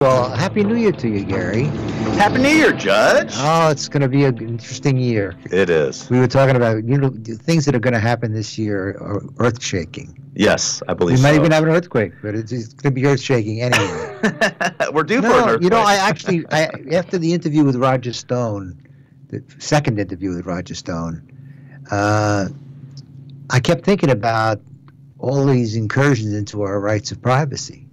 Well, Happy New Year to you, Gary. Happy New Year, Judge. Oh, it's going to be an interesting year. It is. We were talking about, the things that are going to happen this year are earth-shaking. Yes, I believe We so. might even have an earthquake, but it's going to be earth-shaking anyway. We're due for an earthquake. After the interview with Roger Stone, the second interview with Roger Stone, I kept thinking about all these incursions into our rights of privacy.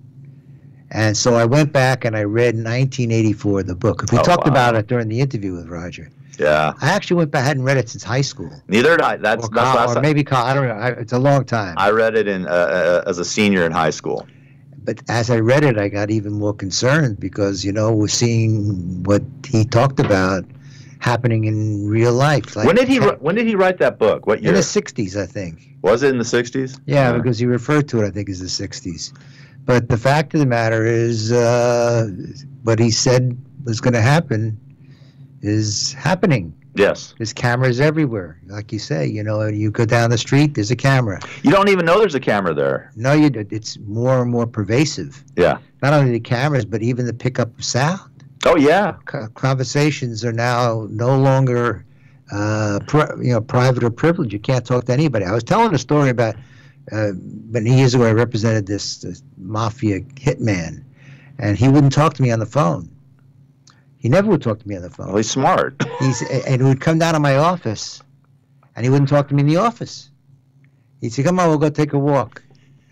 And so I went back and I read 1984, the book. We talked about it during the interview with Roger. Yeah. I actually went back, I hadn't read it since high school. Neither did I. That's last or maybe I don't know. It's a long time. I read it as a senior in high school. But as I read it, I got even more concerned because, we're seeing what he talked about happening in real life. Like, when did he write that book? What year? In the 60s, I think. Was it in the 60s? Yeah, because he referred to it, I think, as the 60s. But the fact of the matter is, what he said was going to happen is happening. Yes. There's cameras everywhere. Like you say, you go down the street, there's a camera. You don't even know there's a camera there. No, it's more and more pervasive. Yeah. Not only the cameras, but even the pickup of sound. Oh, yeah. Conversations are now no longer, private or privileged. You can't talk to anybody. I was telling a story about many years ago, I represented this mafia hitman, and he wouldn't talk to me on the phone. He never would talk to me on the phone. Well, he's smart. And he would come down to my office, and he wouldn't talk to me in the office. He'd say, "Come on, we'll go take a walk."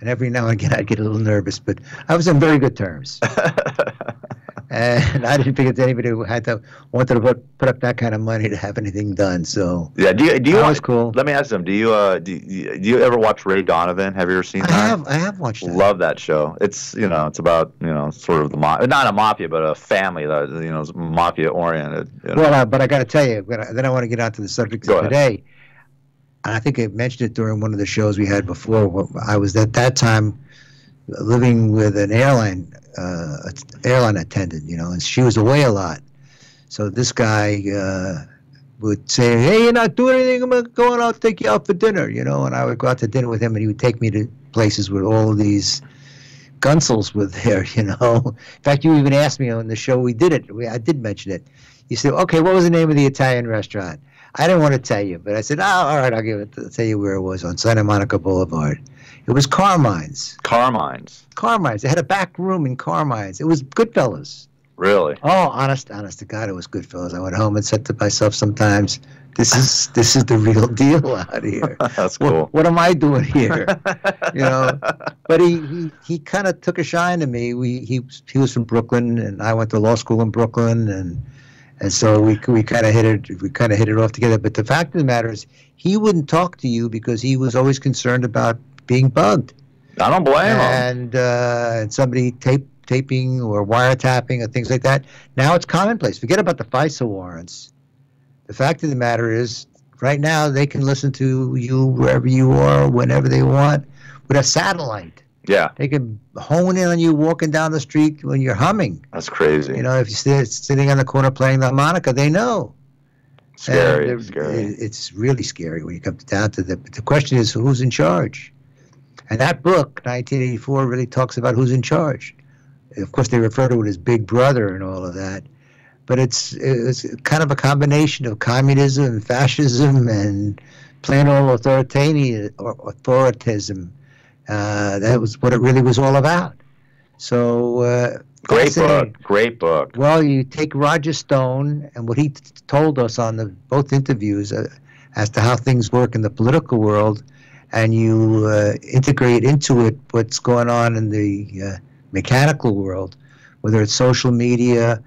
And every now and again, I'd get a little nervous, but I was on very good terms. And I didn't think it's anybody who wanted to put up that kind of money to have anything done. So yeah, do you? That was cool. Let me ask them. Do you ever watch Ray Donovan? Have you ever seen that? I have watched that. Love that show. It's it's about sort of not a mafia but a family that is mafia oriented. Well, but I got to tell you, then I want to get onto the subject of today. And I think I mentioned it during one of the shows we had before. I was at that time living with an airline attendant, and she was away a lot. So this guy would say, "Hey, you're not doing anything. I'm going out to take you out for dinner," and I would go out to dinner with him, and he would take me to places where all of these gunsels were there, In fact, you even asked me on the show we did it. I did mention it. You said, "Okay, what was the name of the Italian restaurant?" I didn't want to tell you, but I said, "Oh, all right, I'll tell you where it was, on Santa Monica Boulevard." It was Carmine's. Carmine's. They had a back room in Carmine's. It was Goodfellas. Really? Oh, honest to God, it was Goodfellas. I went home and said to myself sometimes, this is the real deal out here. That's cool. What am I doing here? But he kind of took a shine to me. He was from Brooklyn, and I went to law school in Brooklyn, and so we kind of hit it off together. But the fact of the matter is, he wouldn't talk to you because he was always concerned about being bugged. I don't blame him. And somebody taping or wiretapping or things like that. Now it's commonplace. Forget about the FISA warrants. The fact of the matter is, right now they can listen to you wherever you are, whenever they want, with a satellite. Yeah. They can hone in on you walking down the street when you're humming. That's crazy. If you're sitting on the corner playing the harmonica, they know. Scary. It's really scary when you come down to the question is, who's in charge? And that book, 1984, really talks about who's in charge. Of course, they refer to it as Big Brother and all of that. But it's kind of a combination of communism and fascism and plain old authoritarianism. That was what it really was all about. So Great book. Well, you take Roger Stone and what he told us on both interviews as to how things work in the political world, and you integrate into it what's going on in the mechanical world, whether it's social media.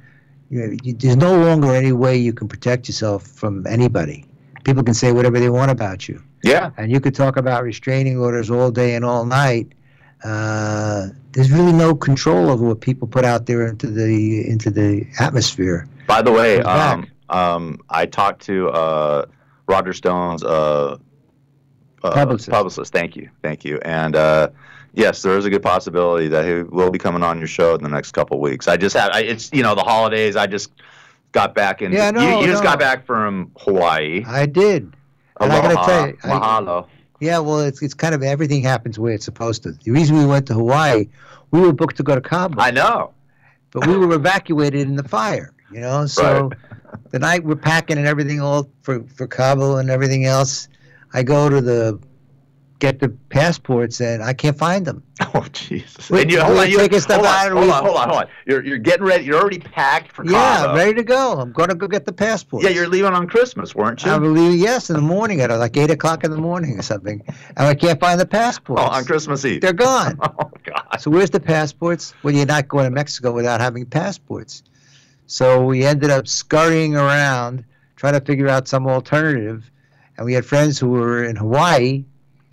There's no longer any way you can protect yourself from anybody. People can say whatever they want about you. Yeah. And you could talk about restraining orders all day and all night. There's really no control over what people put out there into the atmosphere. By the way, I talked to Roger Stone's publicist. Thank you. And yes, there is a good possibility that he will be coming on your show in the next couple of weeks. It's the holidays. I just got back in. Yeah, you just got back from Hawaii. I did. And Aloha, I got to tell you, mahalo. Yeah, well, it's kind of everything happens the way it's supposed to. The reason we went to Hawaii, we were booked to go to Cabo. I know. but we were evacuated in the fire, you know. So the night we're packing and everything all for Cabo and everything else, I go to get the passports and I can't find them. Oh Jesus! Hold on. You're getting ready. You're already packed for Cabo. Yeah, ready to go. I'm going to go get the passports. Yeah, you're leaving on Christmas, weren't you? I believe yes, in the morning at like 8 o'clock in the morning or something, and I can't find the passports. Oh, on Christmas Eve. They're gone. Oh God! So where's the passports? Well, you're not going to Mexico without having passports. So we ended up scurrying around trying to figure out some alternative, and we had friends who were in Hawaii.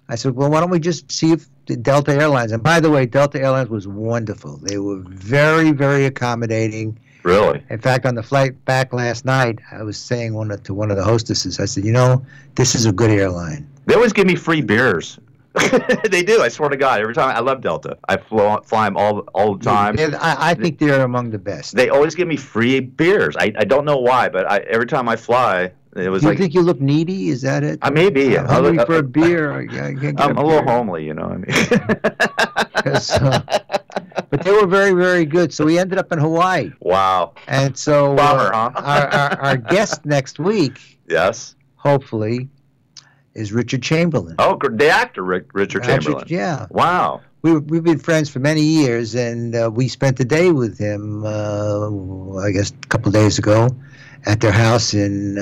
I said, well, why don't we just see if the Delta Airlines, and by the way, Delta Airlines was wonderful. They were very, very accommodating. Really? In fact, on the flight back last night, I was saying to one of the hostesses, I said, you know, this is a good airline. They always give me free beers. They do, I swear to God. Every time, I love Delta. I fly them all the time. I think they're among the best. They always give me free beers. I don't know why, but every time I fly, it was you think you look needy? Is that it? I may be. I'm hungry for a beer. I'm a little homely, you know what I mean? But they were very, very good. So we ended up in Hawaii. Wow. And so bummer, huh? our guest next week, yes, hopefully, is Richard Chamberlain. Oh, the actor Richard Chamberlain. Yeah. Wow. We've been friends for many years, and we spent the day with him, I guess, a couple of days ago, at their house in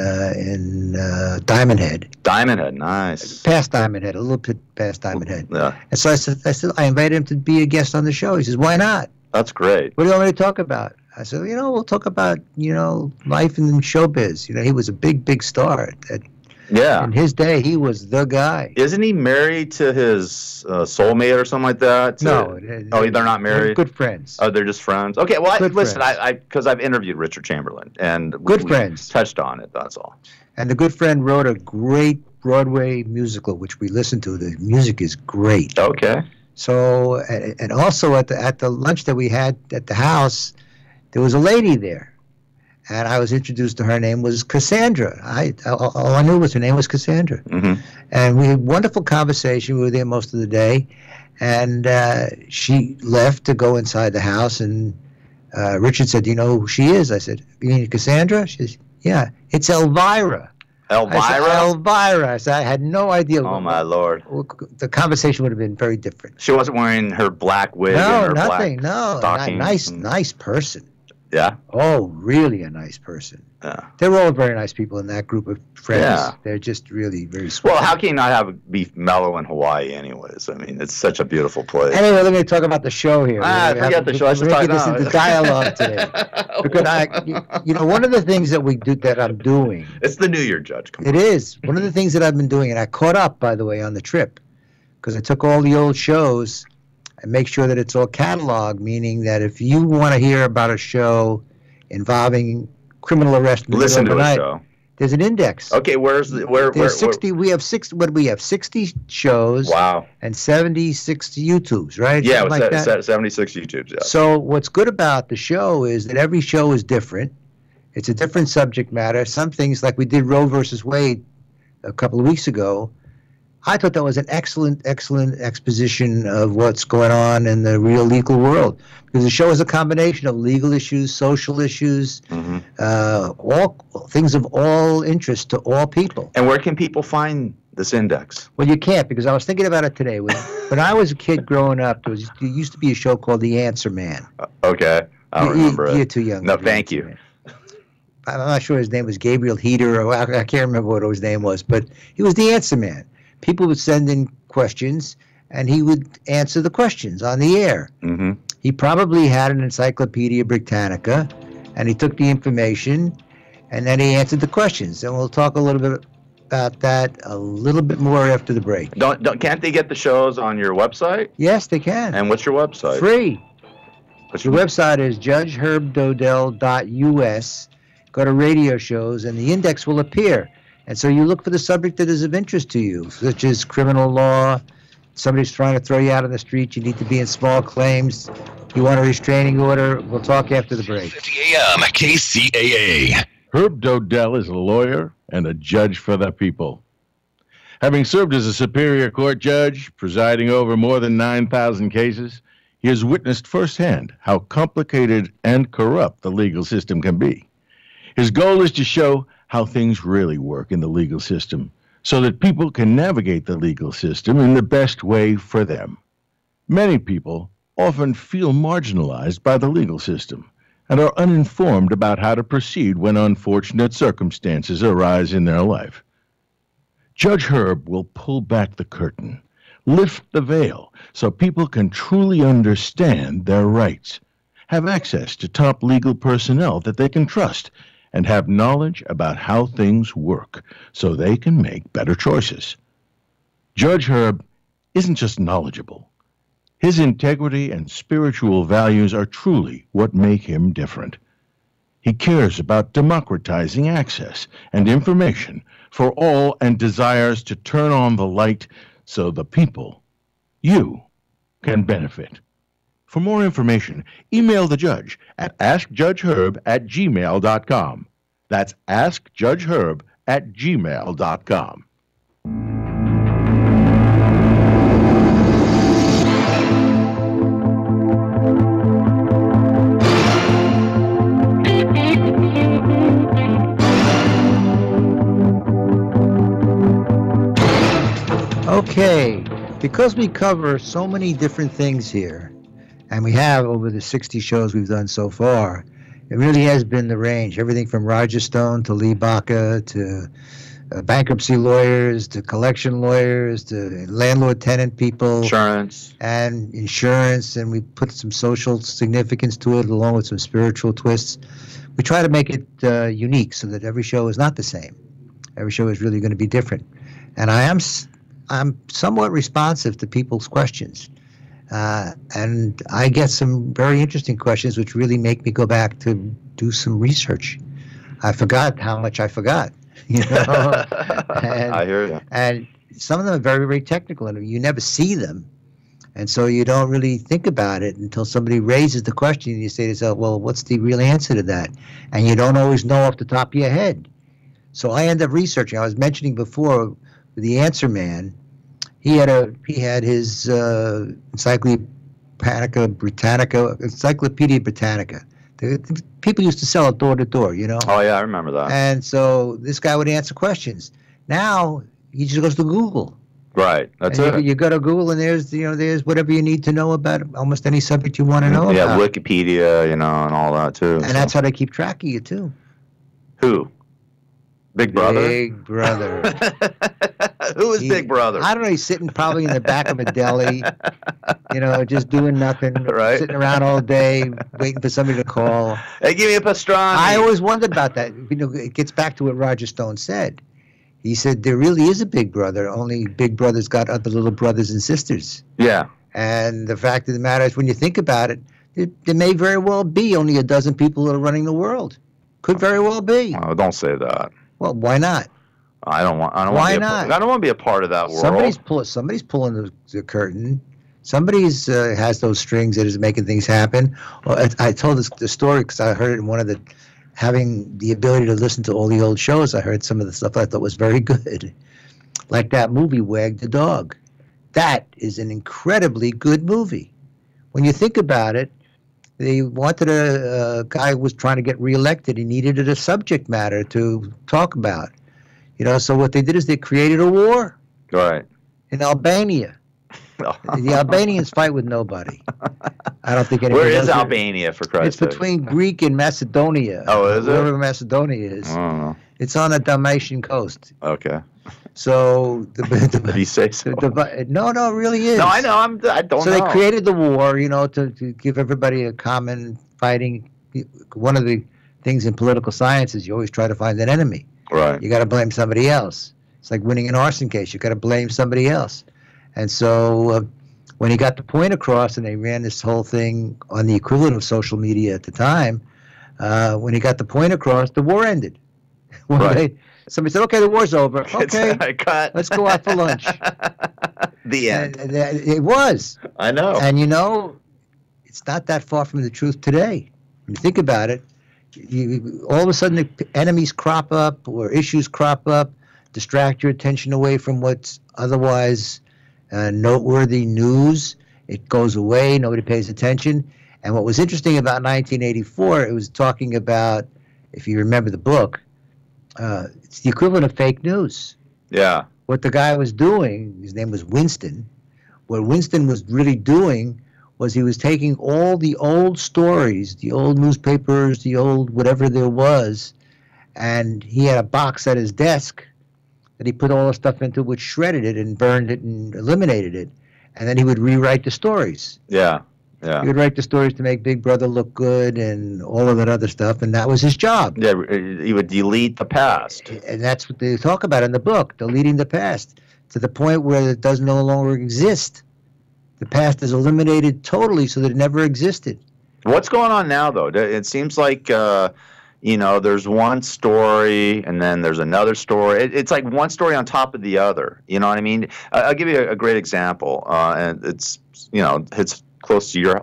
Diamond Head. Diamond Head, nice. Past Diamond Head, a little bit past Diamond Head. Yeah. And so I invited him to be a guest on the show. He says, "Why not?" That's great. What do you want me to talk about? I said, we'll talk about life in showbiz. He was a big star. Yeah. In his day, he was the guy. Isn't he married to his soulmate or something like that? No. Oh, they're not married? They're good friends. Oh, they're just friends? Okay, well, listen, friends. because I've interviewed Richard Chamberlain, and we friends. Touched on it, that's all. And the good friend wrote a great Broadway musical, which we listened to. The music is great. Okay. So, and also at the lunch that we had at the house, there was a lady there. And I was introduced to her. Her name was Cassandra. All I knew was her name was Cassandra. Mm-hmm. And we had wonderful conversation. We were there most of the day. And she left to go inside the house. And Richard said, "Do you know who she is?" I said, "You mean Cassandra?" She says, "Yeah, it's Elvira." Elvira? I said, Elvira. I said, I had no idea. Oh, my Lord. The conversation would have been very different. She wasn't wearing her black wig and her nothing. black stockings. Nice person. Yeah? Oh, really a nice person. Yeah. They were all very nice people in that group of friends. Yeah. They're just really very sweet. Well, how can you not be mellow in Hawaii anyways? I mean, it's such a beautiful place. Anyway, let me talk about the show here. Forget the show. Let's talk this into dialogue today. Because one of the things that we do, that I'm doing. It's the New Year, Judge. Come on. It is. One of the things that I've been doing, and I caught up, by the way, on the trip, because I took all the old shows and make sure that it's all cataloged, meaning that if you want to hear about a show involving criminal arrest in the listen middle of to the a night, show. There's an index. Okay, there's 60. We have 60. What do we have? 60 shows. Wow. And 76 YouTubes, right? Yeah, Something like that. 76 YouTubes. Yeah. So what's good about the show is that every show is different. It's a different subject matter. Some things, like we did Roe versus Wade a couple of weeks ago, I thought that was an excellent exposition of what's going on in the real legal world, because the show is a combination of legal issues, social issues, all things of all interest to all people. And where can people find this index? Well, you can't, because I was thinking about it today. When I was a kid growing up, there used to be a show called The Answer Man. Okay, I remember it. You're too young. No, thank you. Man. I'm not sure his name was Gabriel Heater, or I can't remember what his name was, but he was the Answer Man. People would send in questions, and he would answer the questions on the air. Mm-hmm. He probably had an Encyclopedia Britannica, and he took the information, and then he answered the questions. And we'll talk a little bit about that a little bit more after the break. Can't they get the shows on your website? Yes, they can. And what's your website? Free. The website is judgeherbdodell.us. Go to radio shows, and the index will appear. And so you look for the subject that is of interest to you, such as criminal law. Somebody's trying to throw you out on the street. You need to be in small claims. You want a restraining order. We'll talk after the break. 50 a.m. KCAA. Herb Dodell is a lawyer and a judge for the people. Having served as a Superior Court judge, presiding over more than 9,000 cases, He has witnessed firsthand how complicated and corrupt the legal system can be. His goal is to show how things really work in the legal system so that people can navigate the legal system in the best way for them. Many people often feel marginalized by the legal system and are uninformed about how to proceed when unfortunate circumstances arise in their life. Judge Herb will pull back the curtain, lift the veil so people can truly understand their rights, have access to top legal personnel that they can trust, and have knowledge about how things work so they can make better choices. Judge Herb isn't just knowledgeable. His integrity and spiritual values are truly what make him different. He cares about democratizing access and information for all and desires to turn on the light so the people, you, can benefit. For more information, email the judge at askjudgeherb@gmail.com. That's askjudgeherb@gmail.com. Okay, because we cover so many different things here, and we have over the 60 shows we've done so far, it really has been the range. Everything from Roger Stone to Lee Baca to bankruptcy lawyers to collection lawyers to landlord-tenant people. Insurance. And insurance, and we put some social significance to it along with some spiritual twists. We try to make it unique so that every show is not the same. Every show is really going to be different. And I'm somewhat responsive to people's questions. And I get some very interesting questions which really make me go back to do some research. I forgot how much I forgot, you know. I hear you. And some of them are very, very technical, and you never see them. And so you don't really think about it until somebody raises the question and you say to yourself, well, what's the real answer to that? And you don't always know off the top of your head. So I end up researching. I was mentioning before the Answer Man. He had his Encyclopedia Britannica. The people used to sell it door to door, you know. Oh yeah, I remember that. And so this guy would answer questions. Now he just goes to Google. Right, that's it. You go to Google and there's whatever you need to know about almost any subject you want to know about. Yeah, Wikipedia, and all that too. And that's how they keep track of you too. Who? Big Brother? Big Brother. Who is Big Brother? I don't know. He's sitting probably in the back of a deli, just doing nothing, right? Sitting around all day, waiting for somebody to call. Hey, give me a pastrami. I always wondered about that. It gets back to what Roger Stone said. He said there really is a Big Brother. Only Big Brother's got other little brothers and sisters. Yeah. And the fact of the matter is, when you think about it, there may very well be only a dozen people that are running the world. Could very well be. Oh, don't say that. Well, why not? I don't want to be a part of that world. Somebody's pulling the curtain. Somebody's has those strings that is making things happen. Well, I told the story because I heard it in one of having the ability to listen to all the old shows. I heard some of the stuff I thought was very good, like that movie Wag the Dog. That is an incredibly good movie. When you think about it, they wanted a guy who was trying to get reelected. He needed a subject matter to talk about. So what they did is they created a war. Right. In Albania. The Albanians fight with nobody. I don't think anybody. Where is Albania, for Christ's sake? It's between Greek and Macedonia. Oh, is it? Wherever Macedonia is. I don't know. It's on the Dalmatian coast. Okay. So did he say so? No, it really is. No, I know. I don't know. So they created the war, to give everybody a common fighting. One of the things in political science is you always try to find an enemy. Right. You got to blame somebody else. It's like winning an arson case. You got to blame somebody else. And so when he got the point across, and they ran this whole thing on the equivalent of social media at the time, when he got the point across, the war ended. Right. Somebody said, "Okay, the war's over. Okay, let's go out for lunch." The end. It was. I know. And it's not that far from the truth today. When you think about it, all of a sudden the enemies crop up or issues crop up, distract your attention away from what's otherwise noteworthy news, It goes away. Nobody pays attention. And what was interesting about 1984, it was talking about, if you remember the book, it's the equivalent of fake news. Yeah. What the guy was doing, his name was Winston. What Winston was really doing was he was taking all the old stories, the old newspapers, the old whatever there was, and he had a box at his desk that he put all the stuff into, which shredded it and burned it and eliminated it. And then he would rewrite the stories. Yeah. Yeah. He would write the stories to make Big Brother look good and all of that other stuff, and that was his job. Yeah, he would delete the past. And that's what they talk about in the book, deleting the past, to the point where it does no longer exist. The past is eliminated totally so that it never existed. What's going on now, though? It seems like, there's one story and then there's another story. It's like one story on top of the other. You know what I mean? I'll give you a great example, and it's close to your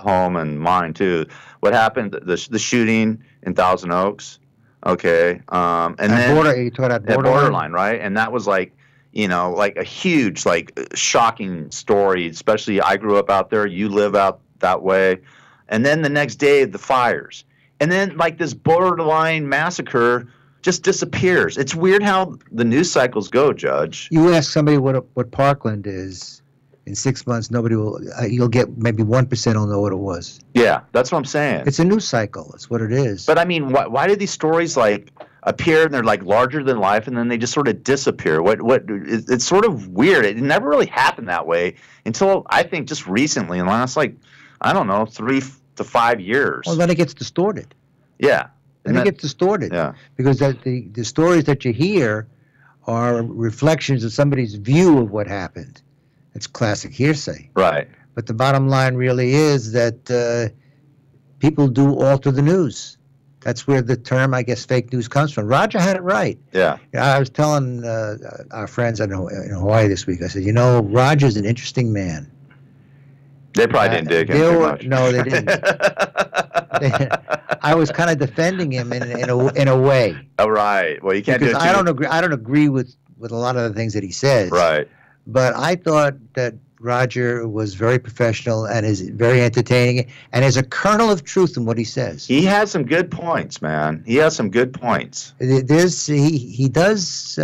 home and mine too. What happened? The shooting in Thousand Oaks. Okay, and then you talking about borderline, right? And that was like a huge, shocking story. Especially, I grew up out there. You live out that way. And then the next day, the fires, and then this borderline massacre just disappears. It's weird how the news cycles go, Judge. You ask somebody what Parkland is. In 6 months, nobody will. You'll get maybe 1% will know what it was. Yeah, that's what I'm saying. It's a news cycle. That's what it is. But I mean, why do these stories appear and they're larger than life, and then they just sort of disappear? It's sort of weird. It never really happened that way until I think just recently, in the last 3 to 5 years. Well, then it gets distorted. Yeah, then it gets distorted. Yeah, because the stories that you hear are reflections of somebody's view of what happened. It's classic hearsay. Right. But the bottom line really is that people do alter the news. That's where the term, I guess, fake news comes from. Roger had it right. Yeah. I was telling our friends in Hawaii this week, I said, Roger's an interesting man. They probably didn't dig him too much. No, they didn't. I was kind of defending him in a way. Oh, right. Well, you can't do it. I don't agree with a lot of the things that he says. Right. But I thought that Roger was very professional and is very entertaining and has a kernel of truth in what he says. He has some good points, man. He has some good points. He does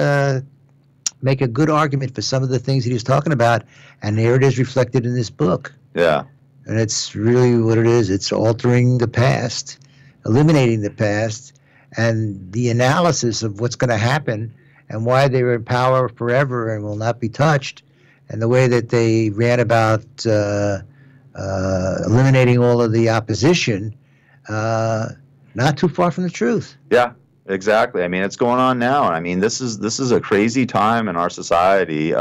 make a good argument for some of the things that he's talking about, and there it is reflected in this book. Yeah. And it's really what it is. It's altering the past, eliminating the past, and the analysis of what's going to happen and why they were in power forever and will not be touched, and the way that they ran about eliminating all of the opposition, not too far from the truth. Yeah, exactly. I mean, it's going on now. I mean, this is a crazy time in our society.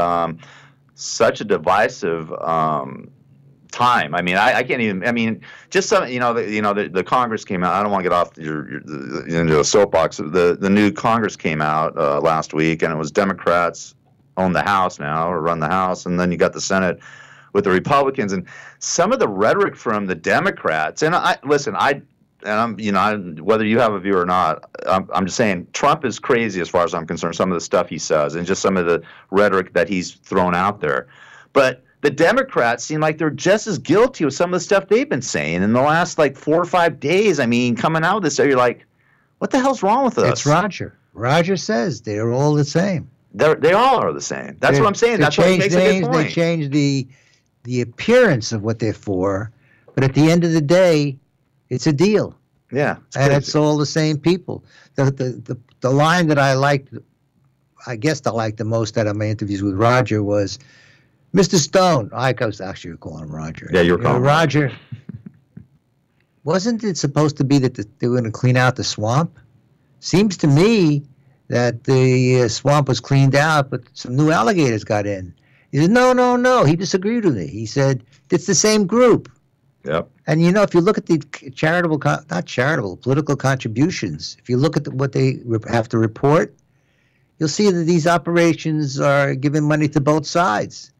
Such a divisive time. I mean, I can't even. I mean, just some. The Congress came out. I don't want to get off into a soapbox. The new Congress came out last week, and it was Democrats own the House now, or run the House, and then you got the Senate with the Republicans, and some of the rhetoric from the Democrats. And whether you have a view or not, I'm just saying Trump is crazy as far as I'm concerned. Some of the stuff he says, and just some of the rhetoric that he's thrown out there, but the Democrats seem like they're just as guilty with some of the stuff they've been saying in the last 4 or 5 days. I mean, coming out of this, you're like, what the hell's wrong with us? It's Roger. Roger says they're all the same. They all are the same. That's what I'm saying. That's what makes a good point. They change the appearance of what they're for, but at the end of the day, it's a deal. Yeah, and it's all the same people. The line that I liked, I guess I liked the most out of my interviews with Roger was, Mr. Stone. I was actually calling him Roger. Yeah, you're calling him Roger. Wasn't it supposed to be that they were going to clean out the swamp? Seems to me that the swamp was cleaned out, but some new alligators got in. He said, no. He disagreed with me. He said, it's the same group. Yep. And, if you look at the political contributions, if you look at what they have to report, you'll see that these operations are giving money to both sides.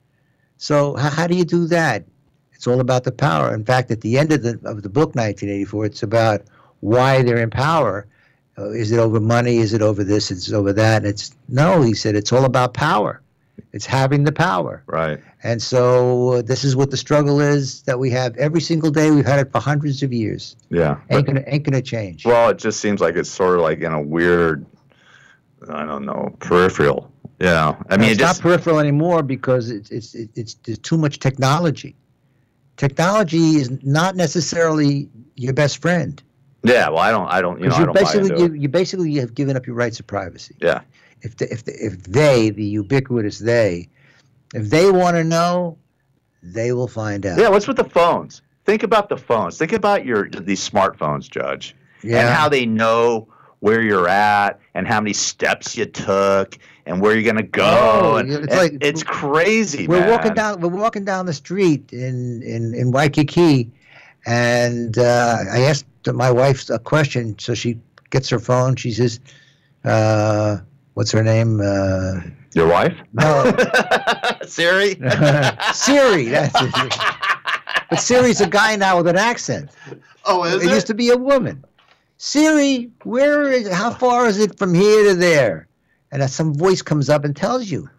So how do you do that? It's all about the power. In fact, at the end of the book, 1984, it's about why they're in power. Is it over money? Is it over this? Is it over that? And he said, it's all about power. It's having the power. Right. And so this is what the struggle is that we have every single day. We've had it for hundreds of years. Yeah. Ain't gonna change. Well, it just seems like it's sort of like in a weird, I don't know, peripheral. Yeah. I mean, it's not peripheral anymore because it's there's too much technology. Technology is not necessarily your best friend. Yeah. Well, I don't. You know, I don't buy into it. You basically have given up your rights of privacy. Yeah. If they, the ubiquitous they, if they want to know, they will find out. Yeah, what's with the phones? Think about the phones. Think about these smartphones, Judge, and how they know where you're at and how many steps you took and where you're going to go. It's crazy. We're walking down the street in Waikiki, and I asked my wife a question, so she gets her phone. She says, what's her name? Your wife? No. Siri? Siri. That's it. But Siri's a guy now with an accent. Oh, is it? It used to be a woman. Siri, how far is it from here to there? And some voice comes up and tells you.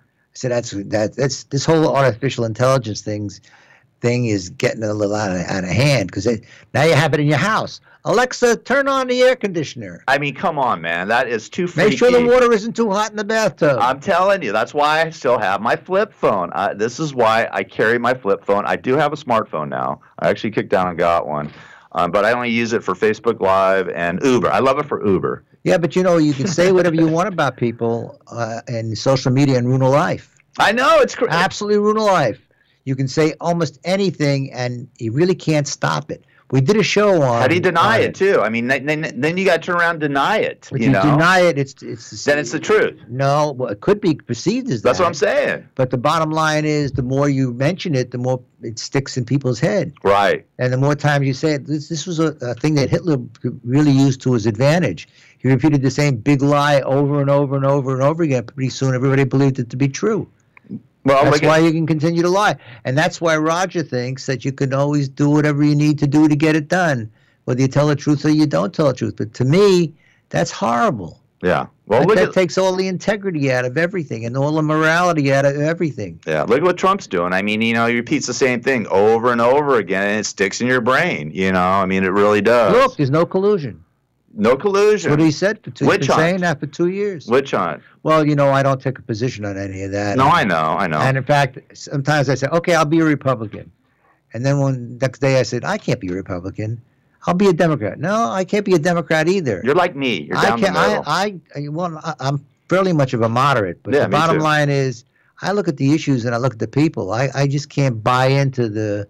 I said, that's this whole artificial intelligence thing is getting a little out of hand because now you have it in your house. Alexa, turn on the air conditioner. I mean, come on, man. That is too freaky. Make sure the water isn't too hot in the bathtub. I'm telling you. That's why I still have my flip phone. This is why I carry my flip phone. I do have a smartphone now. I actually kicked down and got one. But I only use it for Facebook Live and Uber. I love it for Uber. Yeah, but you can say whatever you want about people and social media and ruin a life. I know. It's crazy. Absolutely ruin a life. You can say almost anything, and you really can't stop it. We did a show on. How do you deny it too? I mean, then you got to turn around and deny it. If you deny it, it's then it's the truth. No, well, it could be perceived as that. That's what I'm saying. But the bottom line is, the more you mention it, the more it sticks in people's head. Right. And the more times you say it, this was a thing that Hitler really used to his advantage. He repeated the same big lie over and over and over and over again. Pretty soon, everybody believed it to be true. Well, that's why you can continue to lie. And that's why Roger thinks that you can always do whatever you need to do to get it done, whether you tell the truth or you don't tell the truth. But to me, that's horrible. Yeah. Well, that takes all the integrity out of everything and all the morality out of everything. Yeah. Look at what Trump's doing. I mean, he repeats the same thing over and over again, and it sticks in your brain. I mean, it really does. Look, there's no collusion. No collusion. That's what he said for 2 years. He's been saying that for 2 years. Witch hunt. Well, I don't take a position on any of that. No, I know. And in fact, sometimes I say, okay, I'll be a Republican. And then next day I said, I can't be a Republican. I'll be a Democrat. No, I can't be a Democrat either. You're like me. You're down the middle. I'm fairly much of a moderate. But the bottom line is, I look at the issues and I look at the people. I just can't buy into the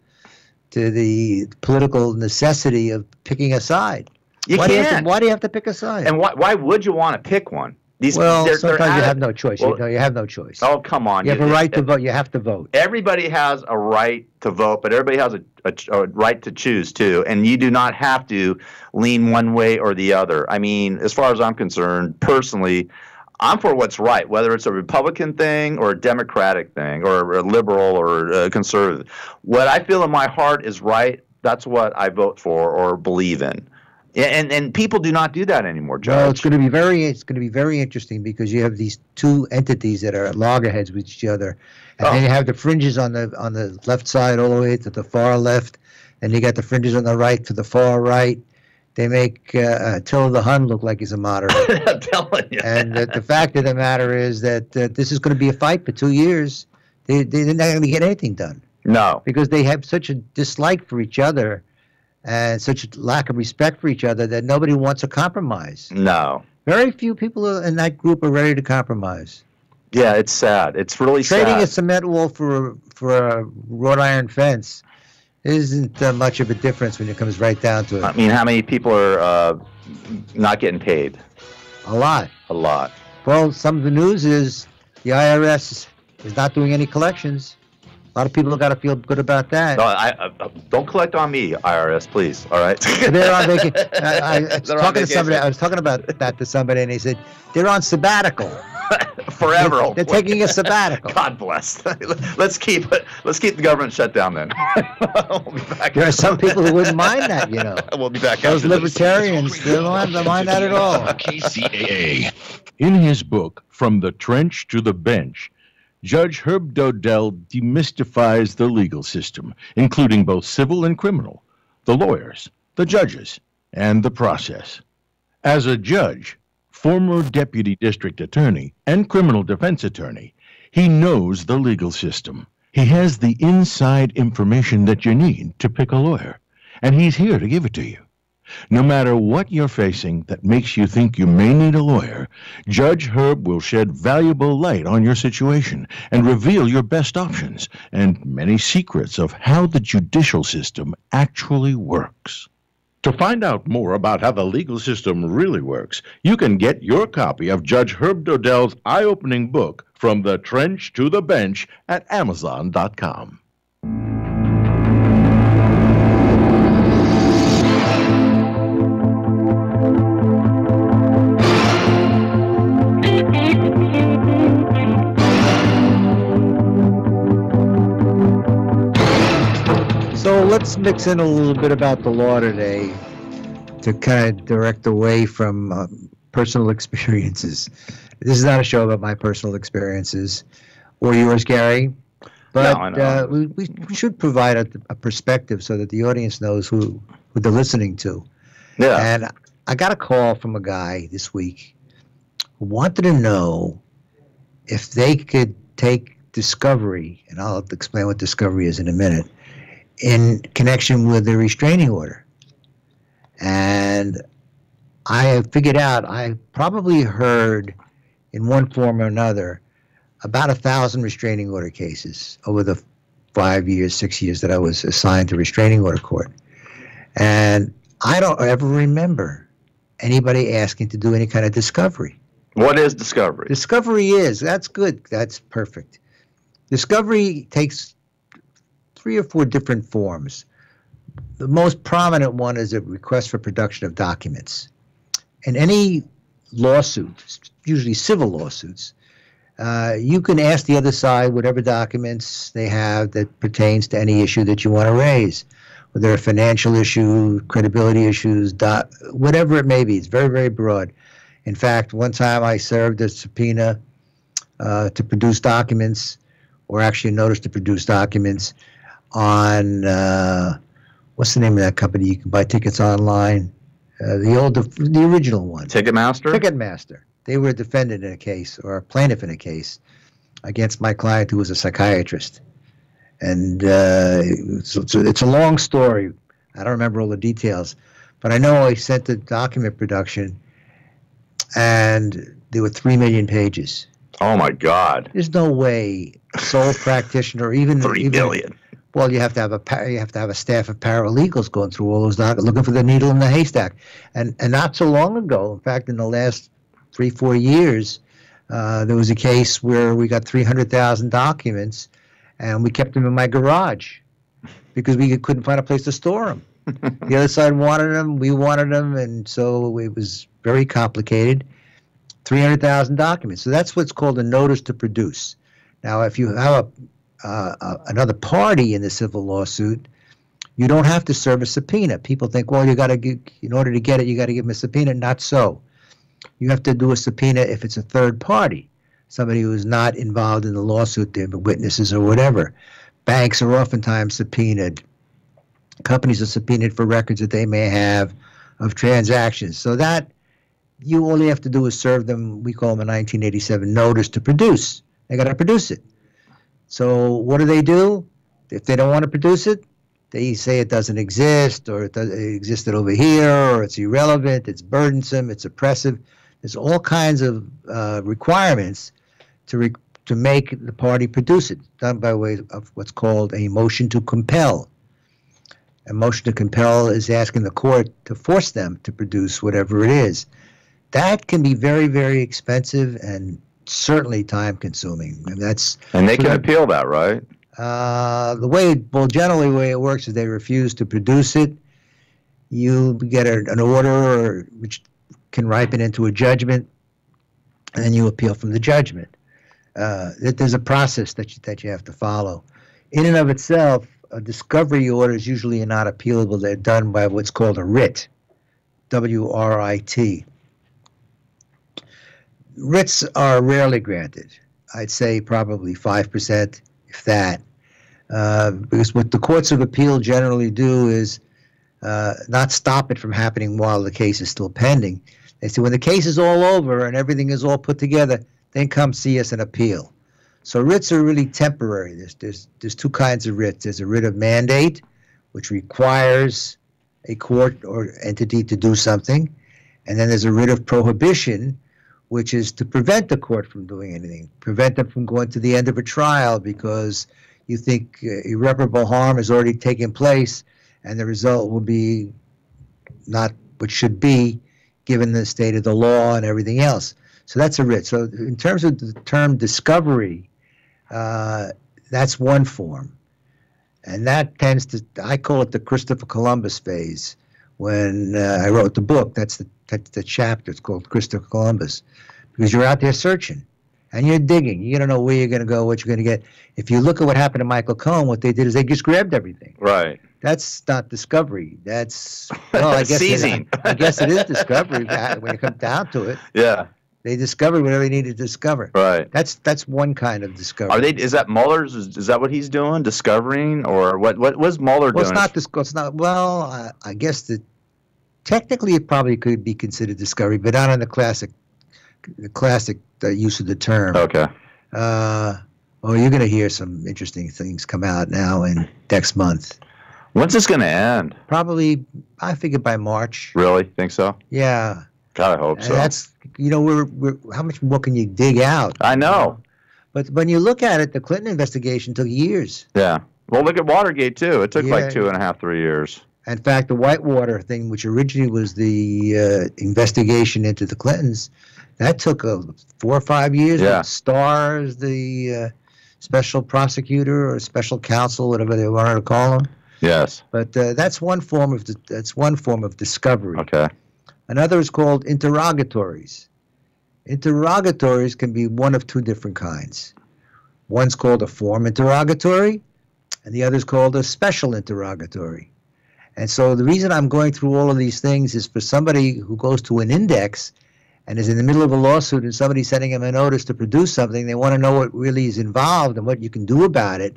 political necessity of picking a side. Why do you have to pick a side? And why would you want to pick one? Sometimes you have no choice. Well, you have no choice. Oh, come on. You have a right to vote. You have to vote. Everybody has a right to vote, but everybody has a right to choose, too. And you do not have to lean one way or the other. I mean, as far as I'm concerned, personally, I'm for what's right, whether it's a Republican thing or a Democratic thing or a liberal or a conservative. What I feel in my heart is right, that's what I vote for or believe in. And people do not do that anymore, Judge. Well, it's going to be very interesting because you have these two entities that are at loggerheads with each other, and then you have the fringes on the left side all the way to the far left, and you got the fringes on the right to the far right. They make Attila the Hun look like he's a moderate. I'm telling you. And the fact of the matter is that this is going to be a fight for 2 years. They're not going to get anything done. No, because they have such a dislike for each other. And such a lack of respect for each other that nobody wants a compromise. No. Very few people in that group are ready to compromise. Yeah, it's sad. It's really sad. Trading a cement wall for a wrought iron fence isn't much of a difference when it comes right down to it. I mean, how many people are not getting paid? A lot. A lot. Well, some of the news is the IRS is not doing any collections. A lot of people have got to feel good about that. No, don't collect on me, IRS, please. All right. They're on vacation. I was talking about that to somebody, and they said they're on sabbatical. Forever. They're taking a sabbatical. God bless. Let's keep the government shut down then. We'll be back. There are some people who wouldn't mind that, We'll be back. Those libertarians, they don't mind that at all. KCAA. In his book, From the Trench to the Bench, Judge Herb Dodell demystifies the legal system, including both civil and criminal, the lawyers, the judges, and the process. As a judge, former deputy district attorney, and criminal defense attorney, he knows the legal system. He has the inside information that you need to pick a lawyer, and he's here to give it to you. No matter what you're facing that makes you think you may need a lawyer, Judge Herb will shed valuable light on your situation and reveal your best options and many secrets of how the judicial system actually works. To find out more about how the legal system really works, you can get your copy of Judge Herb Dodell's eye-opening book, From the Trench to the Bench, at Amazon.com. So let's mix in a little bit about the law today to kind of direct away from personal experiences. This is not a show about my personal experiences or yours, Gary, but no, we should provide a perspective so that the audience knows who they're listening to. Yeah. And I got a call from a guy this week who wanted to know if they could take discovery, and I'll explain what discovery is in a minute, in connection with the restraining order. And I have figured out, I probably heard in one form or another about 1,000 restraining order cases over the 5 years, 6 years that I was assigned to restraining order court. And I don't ever remember anybody asking to do any kind of discovery. What is discovery? Discovery is, that's good, that's perfect. Discovery takes 3 or 4 different forms. The most prominent one is a request for production of documents. In any lawsuit, usually civil lawsuits, you can ask the other side whatever documents they have that pertains to any issue that you want to raise, whether a financial issue, credibility issues, whatever it may be. It's very, very broad. In fact, one time I served a subpoena to produce documents, or actually a notice to produce documents on, what's the name of that company? You can buy tickets online. The original one. Ticketmaster? Ticketmaster. They were a defendant in a case, or a plaintiff in a case, against my client who was a psychiatrist. And it's a long story. I don't remember all the details. But I know I sent the document production, and there were 3 million pages. Oh, my God. There's no way a sole practitioner, even 3 million. Well, you have to have a staff of paralegals going through all those documents, looking for the needle in the haystack. And not so long ago, in fact, in the last 3-4 years, there was a case where we got 300,000 documents, and we kept them in my garage because we couldn't find a place to store them. The other side wanted them, we wanted them, and so it was very complicated. 300,000 documents. So that's what's called a notice to produce. Now, if you have another party in the civil lawsuit, you don't have to serve a subpoena. People think, well, you got to, in order to get it, you got to give them a subpoena. Not so. You have to do a subpoena if it's a third party, somebody who is not involved in the lawsuit, they're witnesses or whatever. Banks are oftentimes subpoenaed. Companies are subpoenaed for records that they may have of transactions. So that you only have to do is serve them, we call them a 1987 notice to produce. They got to produce it. So what do? If they don't want to produce it, they say it doesn't exist, or it existed over here, or it's irrelevant, it's burdensome, it's oppressive. There's all kinds of requirements to make the party produce it, done by way of what's called a motion to compel. A motion to compel is asking the court to force them to produce whatever it is. That can be very, very expensive and certainly time-consuming. And they can appeal that, right? Generally the way it works is they refuse to produce it. You get an order which can ripen into a judgment, and then you appeal from the judgment. There's a process that you have to follow. In and of itself, a discovery order is usually not appealable. They're done by what's called a writ, W-R-I-T. Writs are rarely granted. I'd say probably 5%, if that. Because what the courts of appeal generally do is not stop it from happening while the case is still pending. They say when the case is all over and everything is all put together, then come see us and appeal. So writs are really temporary. There's two kinds of writs. There's a writ of mandate, which requires a court or entity to do something. And then there's a writ of prohibition, which is to prevent the court from doing anything, prevent them from going to the end of a trial because you think irreparable harm has already taken place and the result will be not what should be given the state of the law and everything else. So that's a writ. So in terms of the term discovery, that's one form. And that tends to, I call it the Christopher Columbus phase. When I wrote the book, that's the chapter. It's called Christopher Columbus. Because you're out there searching and you're digging. You don't know where you're going to go, what you're going to get. If you look at what happened to Michael Cohen, what they did is they just grabbed everything. Right. That's not discovery. That's, well, I guess seizing. I guess it is discovery when it comes down to it. Yeah. They discovered whatever they needed to discover. Right. That's one kind of discovery. Are they? Is that Mueller's? Is that what he's doing? Discovering, or what? What was Mueller doing? It's not. Well, I guess that technically it probably could be considered discovery, but not in the classic use of the term. Okay. Well, you're going to hear some interesting things come out now in next month. When's this going to end? Probably, I figure by March. Really? Think so? Yeah. God, I hope so. And that's, we're how much more can you dig out? I know. But when you look at it, the Clinton investigation took years. Yeah. Well, look at Watergate, too. It took like 2.5, 3 years. In fact, the Whitewater thing, which originally was the investigation into the Clintons, that took 4 or 5 years. Yeah. Starr as the special prosecutor or special counsel, whatever they wanted to call him. Yes. But that's one form of discovery. Okay. Another is called interrogatories. Interrogatories can be one of two different kinds. One's called a form interrogatory, and the other is called a special interrogatory. And so the reason I'm going through all of these things is for somebody who goes to an index and is in the middle of a lawsuit and somebody's sending them a notice to produce something, they want to know what really is involved and what you can do about it.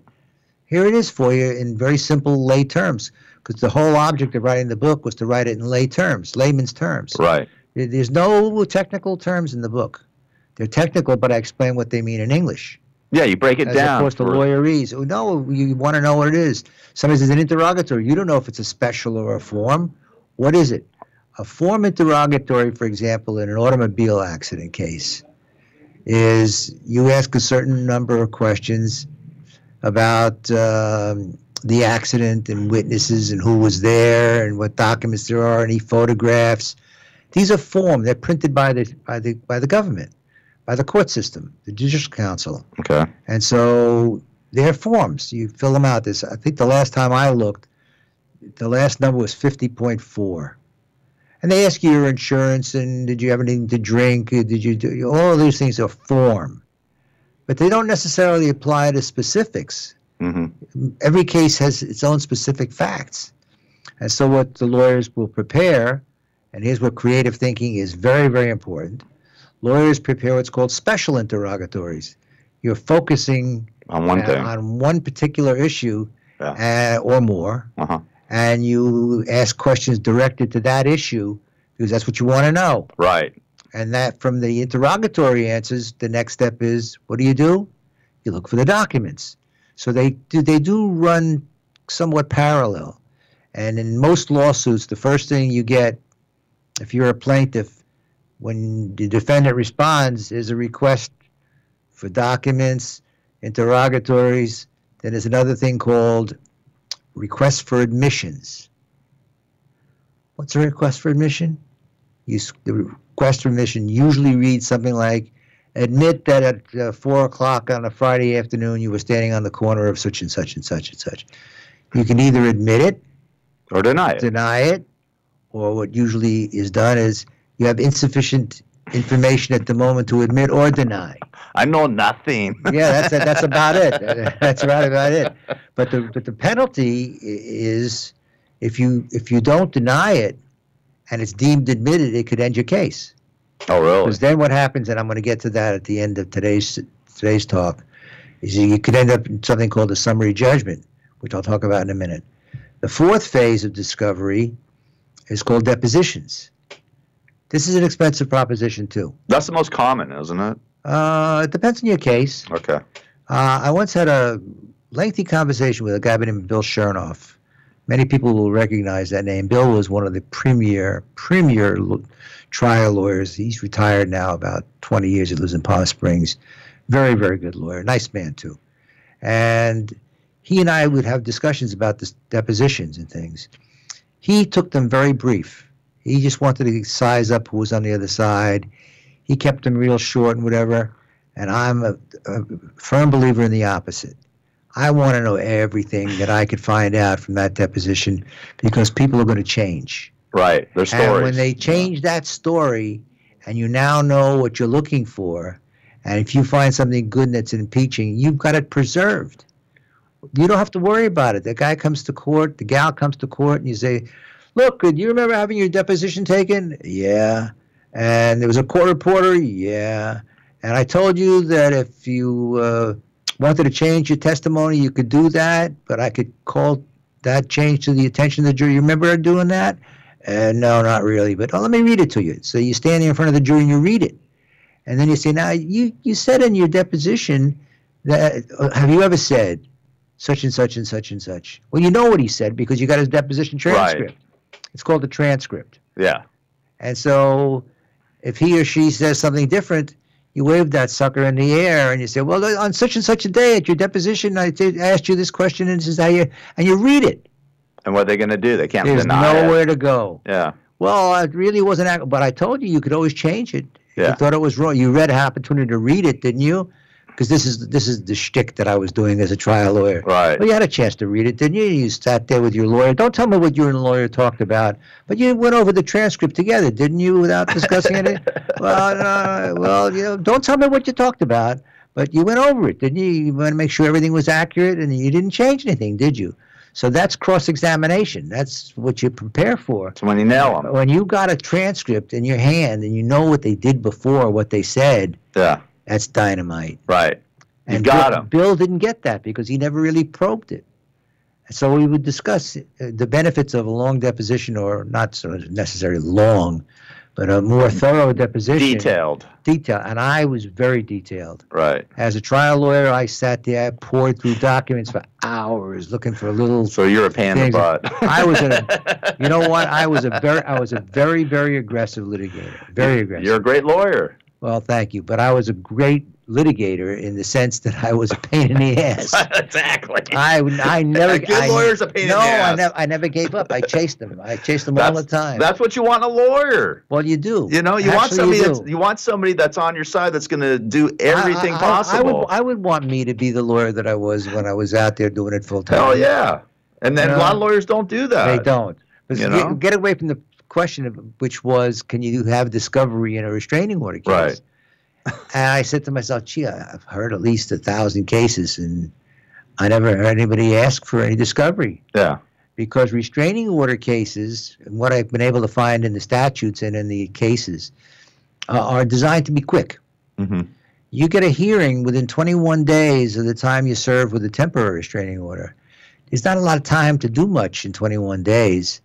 Here it is for you in very simple lay terms, because the whole object of writing the book was to write it in lay terms, layman's terms. Right. There's no technical terms in the book. They're technical, but I explain what they mean in English. Yeah, you break it down. As opposed to lawyerese. Oh, no, you want to know what it is. Somebody says an interrogatory. You don't know if it's a special or a form. What is it? A form interrogatory, for example, in an automobile accident case, is you ask a certain number of questions about the accident and witnesses and who was there and what documents there are, any photographs. These are forms. They're printed by the government, by the court system, the Judicial Council. Okay. And so they're forms. You fill them out. I think the last time I looked, the last number was 50.4. And they ask you your insurance and did you have anything to drink? Did you do all of these things are form. But they don't necessarily apply to specifics. Mm-hmm. Every case has its own specific facts. And so what the lawyers will prepare, and here's where creative thinking is very, very important. Lawyers prepare what's called special interrogatories. You're focusing on one thing, on one particular issue or more, and you ask questions directed to that issue because that's what you want to know. Right. And that from the interrogatory answers, the next step is, what do? You look for the documents. So they do run somewhat parallel. And in most lawsuits, the first thing you get, if you're a plaintiff, when the defendant responds, is a request for documents, interrogatories. Then there's another thing called request for admissions. What's a request for admission? The request for admission usually reads something like, admit that at 4 o'clock on a Friday afternoon you were standing on the corner of such and such and such and such. You can either admit it or deny it. Or what usually is done is you have insufficient information at the moment to admit or deny. I know nothing. Yeah, that's about it. That's right about it. But the penalty is if you don't deny it and it's deemed admitted, it could end your case. Oh, really? Because then what happens, and I'm going to get to that at the end of today's today's talk, is you could end up in something called a summary judgment, which I'll talk about in a minute. The fourth phase of discovery is called depositions. This is an expensive proposition, too. That's the most common, isn't it? It depends on your case. Okay. I once had a lengthy conversation with a guy by the name of Bill Chernoff. Many people will recognize that name. Bill was one of the premier trial lawyers. He's retired now, about 20 years. He lives in Palm Springs. Very, very good lawyer. Nice man, too. And he and I would have discussions about the depositions and things. He took them very brief. He just wanted to size up who was on the other side. He kept them real short and whatever. And I'm a firm believer in the opposite. I want to know everything that I could find out from that deposition because people are going to change. Right. Their stories. And when they change that story and you now know what you're looking for, and if you find something good that's impeaching, you've got it preserved. You don't have to worry about it. The guy comes to court, the gal comes to court, and you say, look, do you remember having your deposition taken? Yeah. And there was a court reporter? Yeah. And I told you that if you wanted to change your testimony, you could do that, but I could call that change to the attention of the jury. You remember doing that? No, not really, but let me read it to you. So you stand in front of the jury and you read it. And then you say, now, you said in your deposition that, have you ever said such and such and such and such? Well, you know what he said because you got his deposition transcript. Right. It's called the transcript. Yeah. And so if he or she says something different, you wave that sucker in the air and you say, well, on such and such a day at your deposition, I asked you this question and this is how and you read it. And what are they going to do? They can't There's deny it. There's nowhere to go. Yeah. Well, it really wasn't, but I told you could always change it. Yeah. You thought it was wrong. You had an opportunity to read it, didn't you? Because this is the shtick that I was doing as a trial lawyer. Right. Well, you had a chance to read it, didn't you? You sat there with your lawyer. Don't tell me what you and the lawyer talked about, but you went over the transcript together, didn't you, without discussing it? Well, don't tell me what you talked about, but you went over it, didn't you? You want to make sure everything was accurate, and you didn't change anything, did you? So that's cross-examination. That's what you prepare for. It's when you nail them. When you got a transcript in your hand and you know what they did before, what they said, yeah, that's dynamite. Right. You And got him. Bill didn't get that because he never really probed it. So we would discuss the benefits of a long deposition, or not so necessarily long, but a more thorough deposition. Detailed. And I was very detailed. Right. As a trial lawyer, I sat there, I poured through documents for hours looking for little. So you're a pain in the butt. I was you know what? I was a very, very aggressive litigator. Very aggressive. You're a great lawyer. Well, thank you. But I was a great litigator in the sense that I was a pain in the ass. Exactly. I never. Good lawyer's a pain in the ass. No, I never gave up. I chased them. All the time. That's what you want in a lawyer. Well, you do. You know, you want somebody that's on your side that's going to do everything possible. I would want me to be the lawyer that I was when I was out there doing it full time. Hell yeah. And then a lot of lawyers don't do that. They don't. Get away from the question of which was, can you have discovery in a restraining order case? Right. And I said to myself, gee, I've heard at least 1,000 cases, and I never heard anybody ask for any discovery. Yeah. Because restraining order cases, and what I've been able to find in the statutes and in the cases, are designed to be quick. Mm-hmm. You get a hearing within 21 days of the time you serve with a temporary restraining order. There's not a lot of time to do much in 21 days,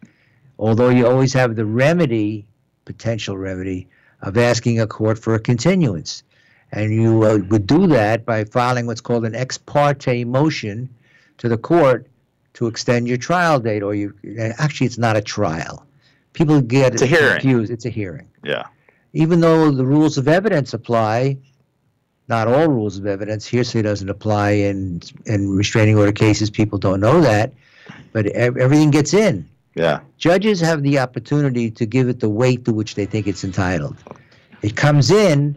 although you always have the potential remedy, of asking a court for a continuance. And you would do that by filing what's called an ex parte motion to the court to extend your trial date. Actually, it's not a trial. People get confused. It's a hearing. Yeah. Even though the rules of evidence apply, not all rules of evidence, hearsay doesn't apply in restraining order cases. People don't know that, but everything gets in. Yeah. Judges have the opportunity to give it the weight to which they think it's entitled. It comes in,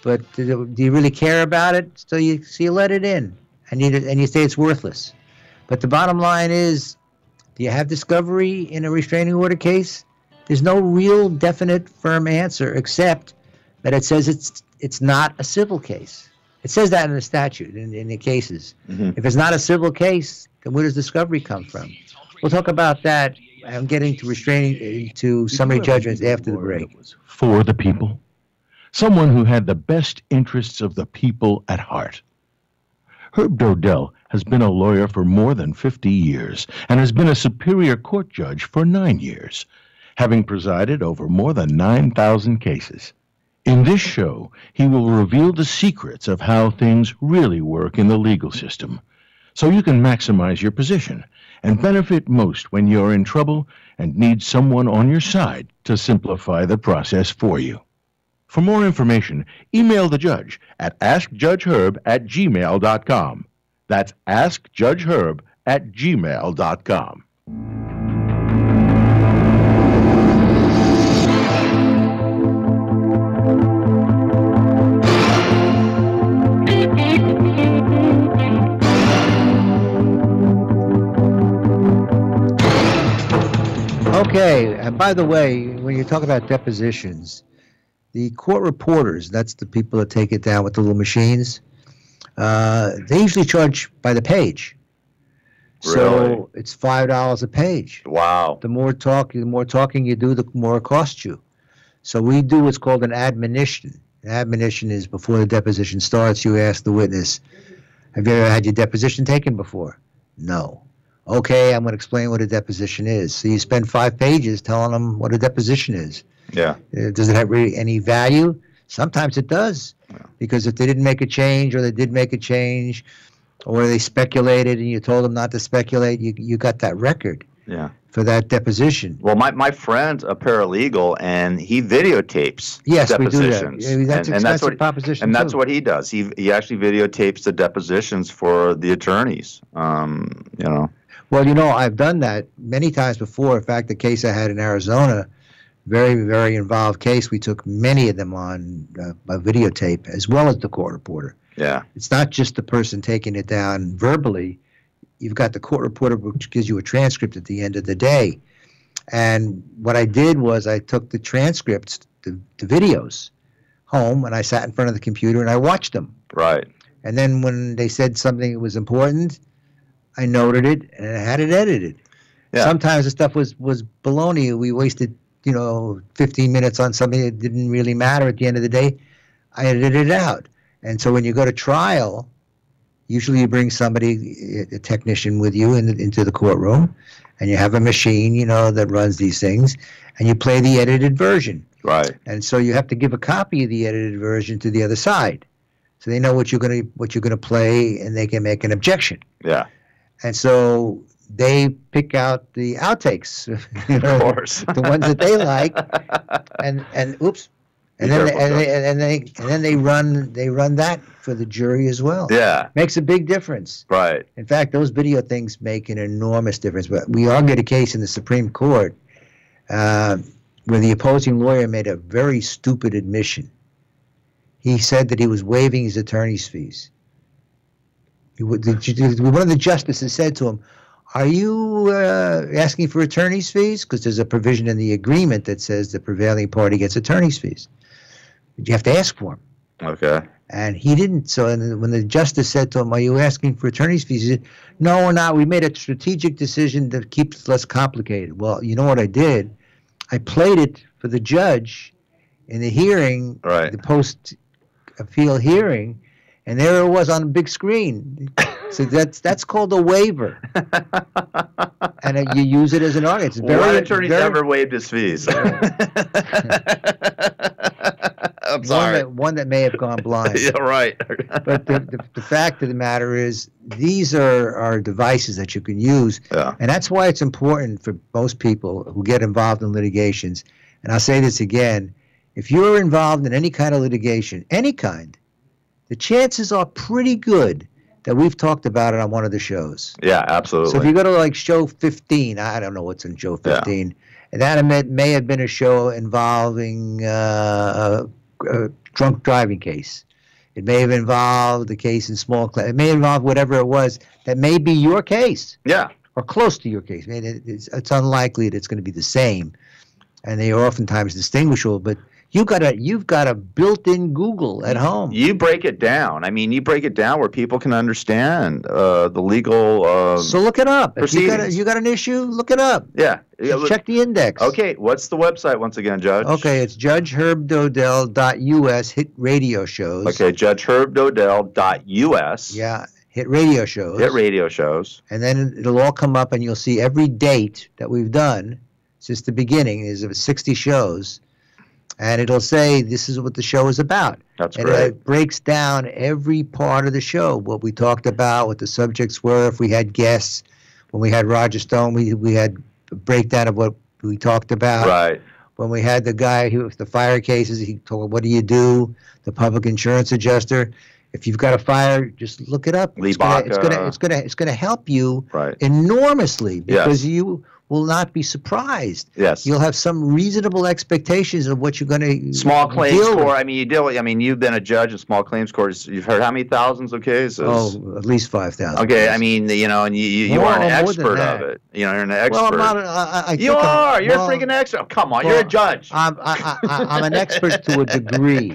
but do you really care about it? So you let it in, and you say it's worthless. But the bottom line is, do you have discovery in a restraining order case? There's no real definite firm answer, except that it says it's not a civil case. It says that in the statute, in the cases. Mm-hmm. If it's not a civil case, then where does discovery come from? We'll talk about that. I'm getting to summary judgments after the break. For the people, someone who had the best interests of the people at heart. Herb Dodell has been a lawyer for more than 50 years and has been a Superior Court judge for 9 years, having presided over more than 9,000 cases. In this show, he will reveal the secrets of how things really work in the legal system, so you can maximize your position and benefit most when you're in trouble and need someone on your side to simplify the process for you. For more information, email the judge at askjudgeherb@gmail.com. That's askjudgeherb@gmail.com. Okay, and by the way, when you talk about depositions, the court reporters, that's the people that take it down with the little machines, they usually charge by the page. Really? So it's $5 a page. Wow. The more talking you do, the more it costs you. So we do what's called an admonition. An admonition is before the deposition starts, you ask the witness, have you ever had your deposition taken before? No. Okay, I'm going to explain what a deposition is. So you spend 5 pages telling them what a deposition is. Yeah. Does it have really any value? Sometimes it does. Yeah. Because if they didn't make a change, or they did make a change, or they speculated and you told them not to speculate, you got that record. Yeah. For that deposition. Well, my friend's a paralegal, and he videotapes depositions. We do that. Yeah, that's an expensive proposition. And that's what he does. He actually videotapes the depositions for the attorneys. Well, I've done that many times before. In fact, the case I had in Arizona, very, very involved case, we took many of them on by videotape, as well as the court reporter. Yeah. It's not just the person taking it down verbally. You've got the court reporter, which gives you a transcript at the end of the day. And what I did was I took the transcripts, the videos, home, and I sat in front of the computer and I watched them. Right. And then when they said something that was important, I noted it and I had it edited. Yeah. Sometimes the stuff was baloney. We wasted, 15 minutes on something that didn't really matter at the end of the day. I edited it out. And so when you go to trial, usually you bring somebody, a technician with you into the courtroom, and you have a machine, that runs these things, and you play the edited version. Right. And so you have to give a copy of the edited version to the other side, so they know what you're gonna play, and they can make an objection. Yeah. And so they pick out the outtakes, of course, the ones that they like, and oops. And then they run that for the jury as well. Yeah. Makes a big difference. Right. In fact, those video things make an enormous difference. But we argued a case in the Supreme Court where the opposing lawyer made a very stupid admission. He said that he was waiving his attorney's fees. One of the justices said to him, "Are you asking for attorney's fees? Because there's a provision in the agreement that says the prevailing party gets attorney's fees. You have to ask for them." Okay. And he didn't. So when the justice said to him, "Are you asking for attorney's fees?" He said, "No, we're not. We made a strategic decision to keep it less complicated." Well, you know what I did? I played it for the judge in the hearing, right, the post-appeal hearing, and there it was on a big screen. So that's called a waiver, and you use it as an argument. What attorney's ever waived his fees? I'm sorry. One that may have gone blind. Yeah, right. But the fact of the matter is, these are devices that you can use, and that's why it's important for most people who get involved in litigations. And I'll say this again: if you're involved in any kind of litigation, any kind, the chances are pretty good that we've talked about it on one of the shows. Yeah, absolutely. So if you go to like show 15, I don't know what's in show 15, and that may have been a show involving a drunk driving case. It may have involved a case in small class. It may involve whatever it was that may be your case. Yeah. Or close to your case. I mean, it's unlikely that it's going to be the same, and they are oftentimes distinguishable, but You've got a built-in Google at home. You break it down. I mean, you break it down where people can understand the legal. So look it up. If proceedings. you got an issue, look it up. Yeah. Just check the index. Okay. What's the website once again, Judge? Okay, it's judgeherbdodell.us. Hit radio shows. Okay, judgeherbdodell.us. Yeah, hit radio shows. Hit radio shows. And then it'll all come up, and you'll see every date that we've done since the beginning. Is 60 shows. And it'll say this is what the show is about. That's and great. It breaks down every part of the show, what we talked about, what the subjects were, if we had guests. When we had Roger Stone, we had a breakdown of what we talked about. Right. When we had the guy who was the fire cases, he told what do you do? The public insurance adjuster. If you've got a fire, just look it up. It's gonna help you enormously because you will not be surprised. Yes. You'll have some reasonable expectations of what you're going to small claims court. I mean, you've been a judge in small claims courts. You've heard how many thousands of cases? Oh, at least 5,000. Okay, cases. I mean, and you are an expert of it. You're an expert. Well, I'm not. You're a freaking expert. Come on, you're a judge. I'm an expert to a degree,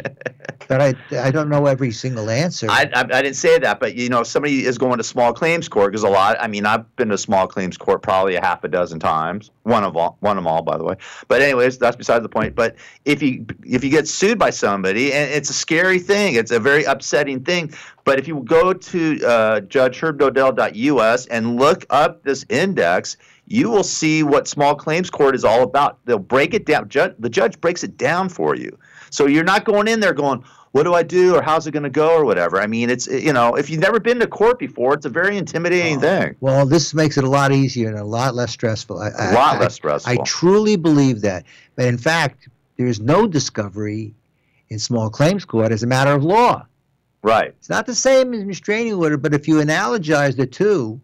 but I don't know every single answer. I didn't say that, but if somebody is going to small claims court, because I've been to small claims court probably a half a dozen times, one of them all, by the way. But anyways, that's besides the point. But if you get sued by somebody, and it's a scary thing, it's a very upsetting thing. But if you go to judgeherbdodell.us and look up this index, you will see what small claims court is all about. They'll break it down. The judge breaks it down for you, so you're not going in there going, what do I do, or how's it going to go, or whatever. I mean, it's if you've never been to court before, it's a very intimidating thing. Well, this makes it a lot easier and a lot less stressful. A lot less stressful. I truly believe that. But in fact, there is no discovery in small claims court as a matter of law. Right. It's not the same as restraining order, but if you analogize the two,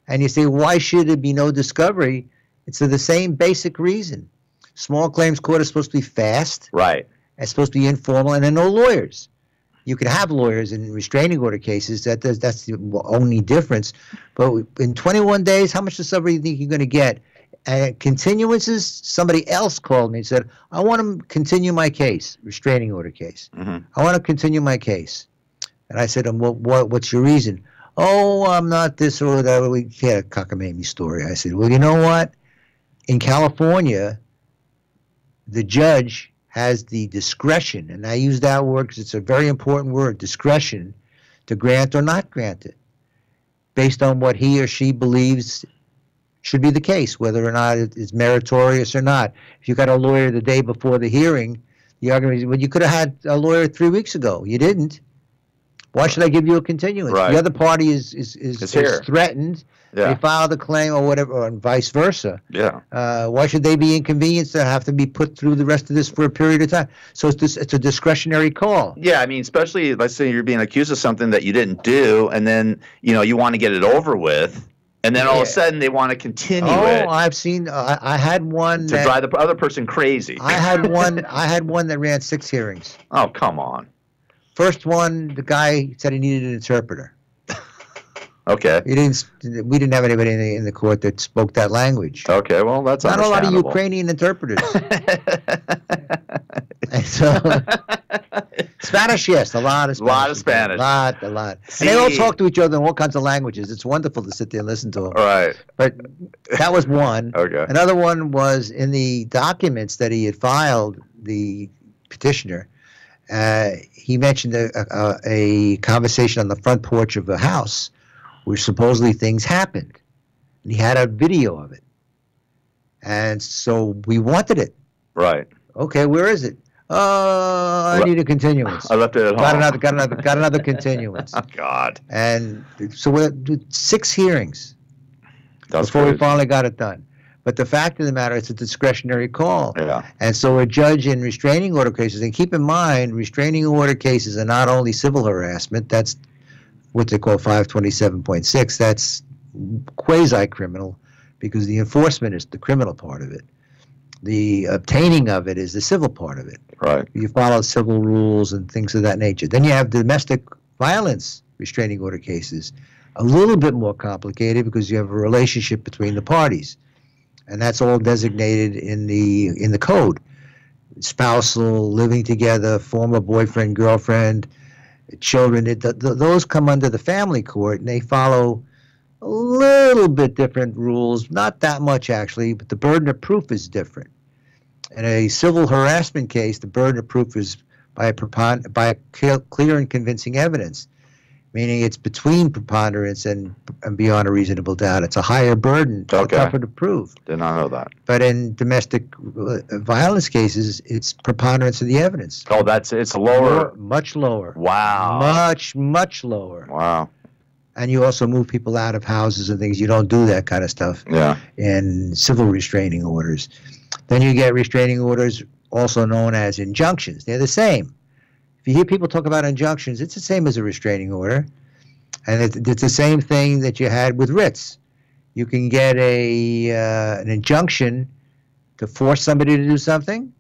and you say why should there be no discovery, it's for the same basic reason. Small claims court is supposed to be fast. Right. It's supposed to be informal, and there are no lawyers. You can have lawyers in restraining order cases. That's the only difference. But in 21 days, how much discovery do you think you're going to get? Continuances, somebody else called me and said, I want to continue my case, restraining order case. Mm-hmm. I want to continue my case. And I said, well, what's your reason? Oh, I'm not this or that. We had a cockamamie story. I said, well, you know what? In California, the judge has the discretion, and I use that word because it's a very important word, discretion, to grant or not grant it, based on what he or she believes should be the case, whether or not it is meritorious or not. If you got a lawyer the day before the hearing, the argument is, well, you could have had a lawyer 3 weeks ago. You didn't. Why should I give you a continuance? Right. The other party is threatened. Yeah. They filed a claim or whatever, or vice versa. Yeah. Why should they be inconvenienced to have to be put through the rest of this for a period of time? So it's a discretionary call. Yeah, I mean, especially let's say you're being accused of something that you didn't do, and then you want to get it over with, and then all of a sudden they want to continue it. Oh, I've seen. I had one to drive the other person crazy. I had one that ran 6 hearings. Oh, come on. First one, the guy said he needed an interpreter. Okay. We didn't have anybody in the court that spoke that language. Okay, well, that's not a lot of understandable. Ukrainian interpreters. And so Spanish, yes, a lot of Spanish. A lot of Spanish. A lot. And they all talk to each other in all kinds of languages. It's wonderful to sit there and listen to them. Right. But that was one. Okay. Another one was in the documents that he had filed, the petitioner. He mentioned a conversation on the front porch of a house where supposedly things happened. And he had a video of it. And so we wanted it. Right. Okay, where is it? I need a continuance. I left it at home. Got another continuance. Oh, God. And so we did 6 hearings before we finally got it done. But the fact of the matter, it's a discretionary call. Yeah. And so a judge in restraining order cases, and keep in mind, restraining order cases are not only civil harassment, that's what they call 527.6, that's quasi-criminal because the enforcement is the criminal part of it. The obtaining of it is the civil part of it. Right. You follow civil rules and things of that nature. Then you have domestic violence restraining order cases, a little bit more complicated because you have a relationship between the parties. And that's all designated in the code. spousal, living together, former boyfriend, girlfriend, children. Those come under the family court, and they follow a little bit different rules, not that much actually, but the burden of proof is different. In a civil harassment case, the burden of proof is by clear and convincing evidence, meaning it's between preponderance and beyond a reasonable doubt. It's a higher burden, tougher to prove. Did not know that. But in domestic violence cases, it's preponderance of the evidence. Oh, it's lower. Much lower. Wow. Much lower. Wow. And you also move people out of houses and things. You don't do that kind of stuff. Yeah. In civil restraining orders. Then you get restraining orders, also known as injunctions. They're the same. If you hear people talk about injunctions, it's the same as a restraining order. And it's the same thing that you had with writs. You can get an injunction to force somebody to do something,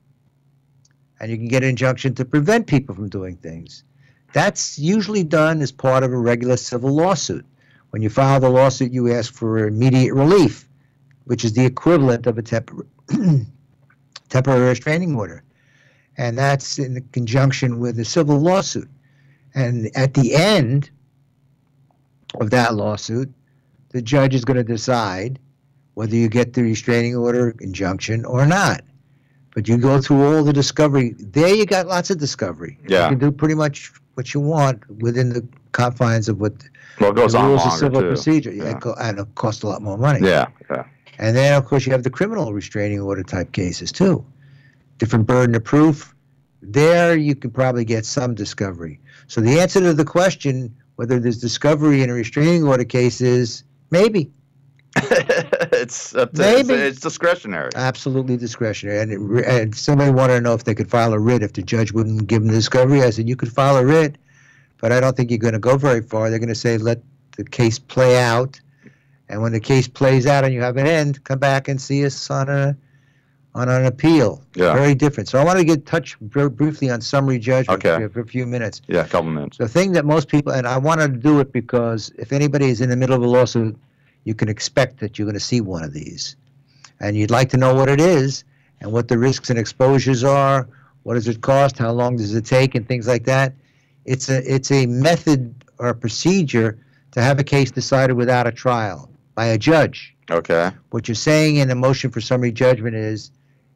and you can get an injunction to prevent people from doing things. That's usually done as part of a regular civil lawsuit. When you file the lawsuit, you ask for immediate relief, which is the equivalent of a temporary restraining order. And that's in conjunction with a civil lawsuit. And at the end of that lawsuit, the judge is going to decide whether you get the restraining order injunction or not. But you go through all the discovery. There you got lots of discovery. Yeah. You can do pretty much what you want within the confines of what it goes the on rules of longer, civil too. procedure. Yeah. And it costs a lot more money. Yeah, yeah. And then, of course, you have the criminal restraining order type cases, too. Different burden of proof. There you can probably get some discovery. So the answer to the question whether there's discovery in a restraining order case is maybe. It's discretionary. Absolutely discretionary. And somebody wanted to know if they could file a writ if the judge wouldn't give them the discovery. I said, you could file a writ, but I don't think you're going to go very far. They're going to say, let the case play out. And when the case plays out and you have an end, come back and see us on an appeal. Yeah. Very different. So I want to touch briefly on summary judgment for a few minutes. Yeah, a couple minutes. The thing that most people, and I wanted to do it because if anybody is in the middle of a lawsuit, you can expect that you're going to see one of these. And you'd like to know what it is and what the risks and exposures are, what does it cost, how long does it take, and things like that. It's a method or a procedure to have a case decided without a trial by a judge. Okay. What you're saying in a motion for summary judgment is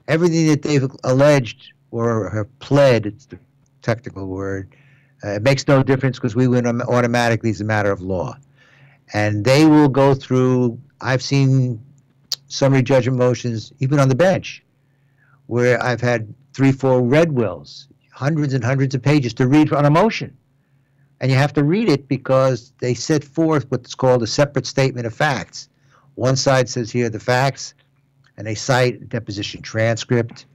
everything that they've alleged or have pled, it's the technical word, it makes no difference because we win automatically as a matter of law. And they will go through, I've seen summary judgment motions, even on the bench, where I've had 3-4 red wills, hundreds and hundreds of pages to read on a motion. And you have to read it because they set forth what's called a separate statement of facts. One side says here are the facts, and they cite a deposition transcript,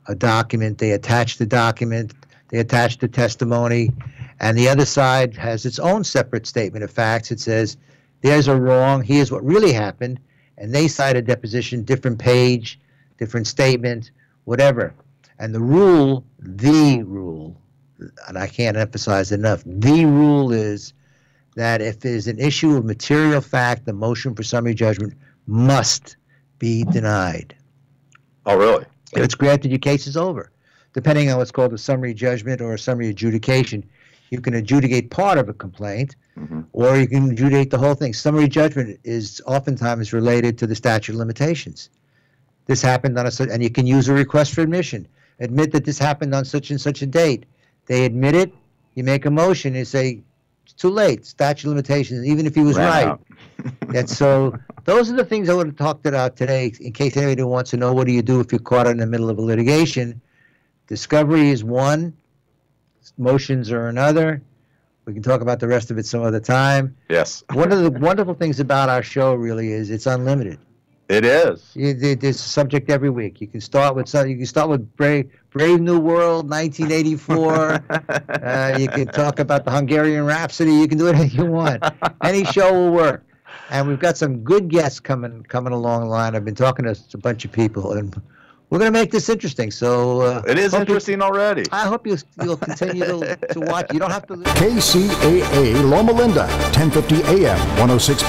a document, they attach the document, they attach the testimony, and the other side has its own separate statement of facts. It says, there's a wrong, here's what really happened, and they cite a deposition, different page, different statement, whatever. And the rule, and I can't emphasize enough, the rule is that if there's an issue of material fact, the motion for summary judgment must be denied. Oh, really? If it's granted, your case is over. Depending on what's called a summary judgment or a summary adjudication, you can adjudicate part of a complaint, or you can adjudicate the whole thing. Summary judgment is oftentimes related to the statute of limitations. This happened on and you can use a request for admission. Admit that this happened on such and such a date. They admit it, you make a motion, you say, it's too late, statute of limitations, even if he was right. And so those are the things I would have talked about today in case anybody wants to know what do you do if you're caught in the middle of a litigation. Discovery is one, motions are another. We can talk about the rest of it some other time. Yes. One of the wonderful things about our show really is it's unlimited. It is. There's a subject every week. You can start with something. You can start with Brave New World, 1984. You can talk about the Hungarian Rhapsody. You can do anything you want. Any show will work. And we've got some good guests coming along the line. I've been talking to a bunch of people, and we're going to make this interesting. So it is interesting already. I hope you'll continue to watch. You don't have to. KCAA Loma Linda, 1050 AM, 106.